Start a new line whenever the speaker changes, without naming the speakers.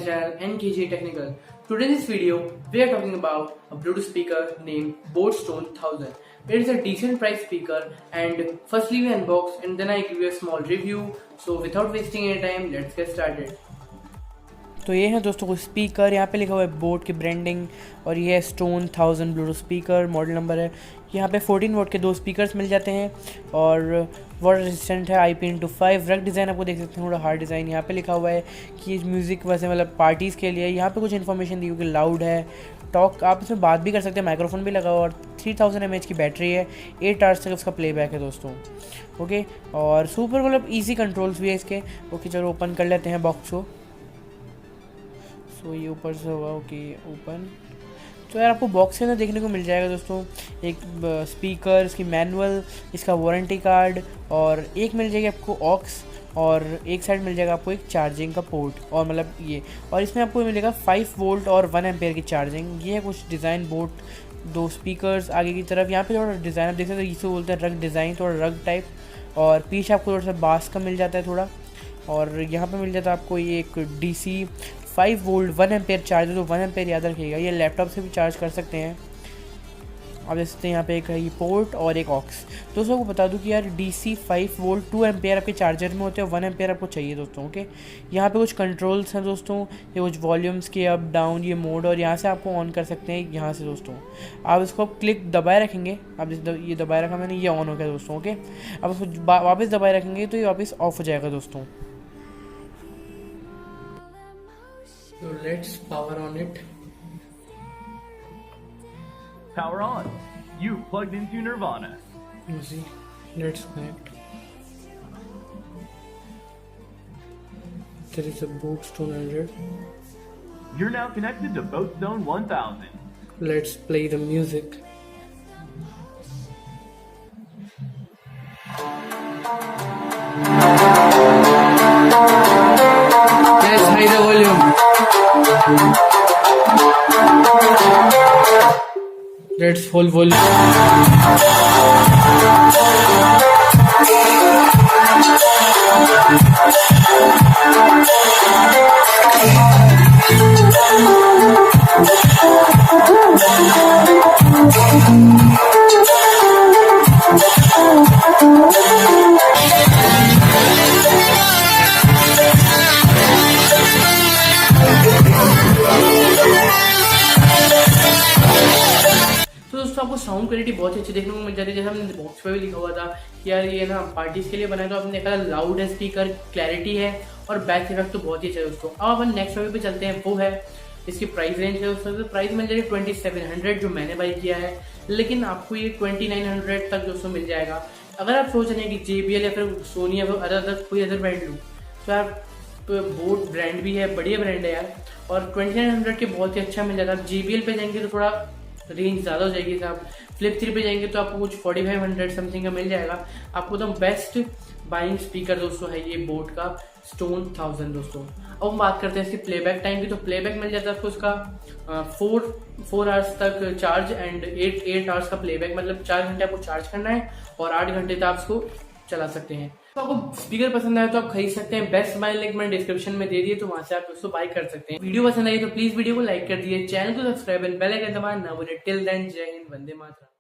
channel NEECHE Technical. Today in this video, we are talking about a Bluetooth speaker named Boatstone 1000. It is a decent price speaker, and firstly we unbox and then I give you a small review. So without wasting any time, let's get started. तो ये है दोस्तों कुछ speaker, यहाँ पे लिखा हुआ है बोट की ब्रांडिंग और ये है stone 1000 Bluetooth speaker, model number है। यहाँ पे 14 वोट के दो स्पीकर्स मिल जाते हैं और वाटर रेजिस्टेंट है, IP/5। रग डिज़ाइन आपको देख सकते हैं, थोड़ा हार्ड डिज़ाइन। यहाँ पे लिखा हुआ है कि म्यूज़िक वैसे मतलब पार्टीज़ के लिए। यहाँ पे कुछ इन्फॉर्मेशन दी हुई कि लाउड है, टॉक, आप इसमें बात भी कर सकते हैं, माइक्रोफोन भी लगा हुआ और 3000 mAh की बैटरी है, 8 आवर्स तक उसका प्लेबैक है दोस्तों। ओके, और सुपर मतलब ईजी कंट्रोल्स भी है इसके। ओके चलो ओपन कर लेते हैं बॉक्स को। तो ये ऊपर से होगा, ओके ओपन। तो यार आपको बॉक्स के अंदर देखने को मिल जाएगा दोस्तों एक स्पीकर, इसकी मैनुअल, इसका वारंटी कार्ड और एक मिल जाएगी आपको ऑक्स और एक साइड मिल जाएगा आपको एक चार्जिंग का पोर्ट और मतलब ये, और इसमें आपको मिलेगा 5 वोल्ट और 1 एम्पेयर की चार्जिंग। ये है कुछ डिज़ाइन बोट, दो स्पीकर्स आगे की तरफ। यहाँ पे थोड़ा डिज़ाइन आप देख सकते हो, इसे बोलते हैं रग डिज़ाइन, थोड़ा रग टाइप। और पीछे आपको थोड़ा सा बास का मिल जाता है थोड़ा। और यहाँ पे मिल जाता है आपको ये एक DC 5 वोल्ट 1 एम्पेयर चार्जर। तो 1 एम्पेयर याद रखिएगा, ये लैपटॉप से भी चार्ज कर सकते हैं आप देख सकते हैं। यहाँ पे एक है ये पोर्ट और एक ऑक्स। दोस्तों को बता दूं कि यार DC 5 वोल्ट 2 एम्पेयर आपके चार्जर में होते हैं, 1 एम्पेयर आपको चाहिए दोस्तों। ओके, यहाँ पे कुछ कंट्रोल्स हैं दोस्तों, ये कुछ वॉल्यूम्स के अप डाउन, ये मोड, और यहाँ से आपको ऑन कर सकते हैं यहाँ से दोस्तों। आप इसको क्लिक दबाए रखेंगे, आप ये दबाए रखा मैंने, ये ऑन हो गया दोस्तों। ओके, अब उसको वापस दबाए रखेंगे तो ये वापस ऑफ हो जाएगा दोस्तों। So let's power on it.
Power on. You've plugged into Nirvana.
Easy. Let's connect. There is a Boatstone 100.
You're now connected to Boatstone 1000.
Let's play the music. Let's hide the volume. Let's full volume. दोस्तों आपको sound quality बहुत अच्छी देखने को मिल जाती है। जैसे हमने बॉक्स पे भी लिखा हुआ था कि यार ये ना पार्टीज के लिए बनाया, तो आपने देखा लाउड है स्पीकर, क्लैरिटी है और बैक इफेक्ट तो बहुत ही अच्छा है दोस्तों। अब अपन नेक्स्ट टॉपिक पे चलते हैं, वो है इसकी प्राइस रेंज है दोस्तों। तो प्राइस मिल जाएगी 2700 जो मैंने बाई किया है, लेकिन आपको ये 2900 तक दोस्तों मिल जाएगा। अगर आप सोच रहे हैं कि JBL या फिर सोनी या फिर अदर कोई अदर ब्रांड लूँ, तो यार बोट ब्रांड भी है, बढ़िया ब्रांड है यार, और 2900 के बहुत ही अच्छा मिल जाता है। आप JBL पे जाएंगे तो थोड़ा रेंज ज़्यादा हो जाएगी। आप फ्लिप 3 पे जाएंगे तो आपको कुछ 4500 समथिंग का मिल जाएगा। आपको तो बेस्ट बाइंग स्पीकर दोस्तों है ये बोट का स्टोन 1000 दोस्तों। अब हम बात करते हैं इसकी प्लेबैक टाइम की। तो प्लेबैक मिल जाता है आपको उसका 4 आवर्स तक चार्ज एंड 8 आवर्स का प्लेबैक, मतलब 4 घंटे आपको चार्ज करना है और 8 घंटे तक आप इसको चला सकते हैं। तो आपको स्पीकर पसंद आए तो आप खरीद सकते हैं। बेस्ट बाय लिंक मैंने डिस्क्रिप्शन में दे दिए, तो वहां से आप उसको बाय कर सकते हैं। वीडियो पसंद आई तो प्लीज वीडियो को लाइक कर दिए, चैनल को सब्सक्राइब एंड बेल आइकन दबाना ना भूलें। टिल देन जय हिंद, वंदे मातरम।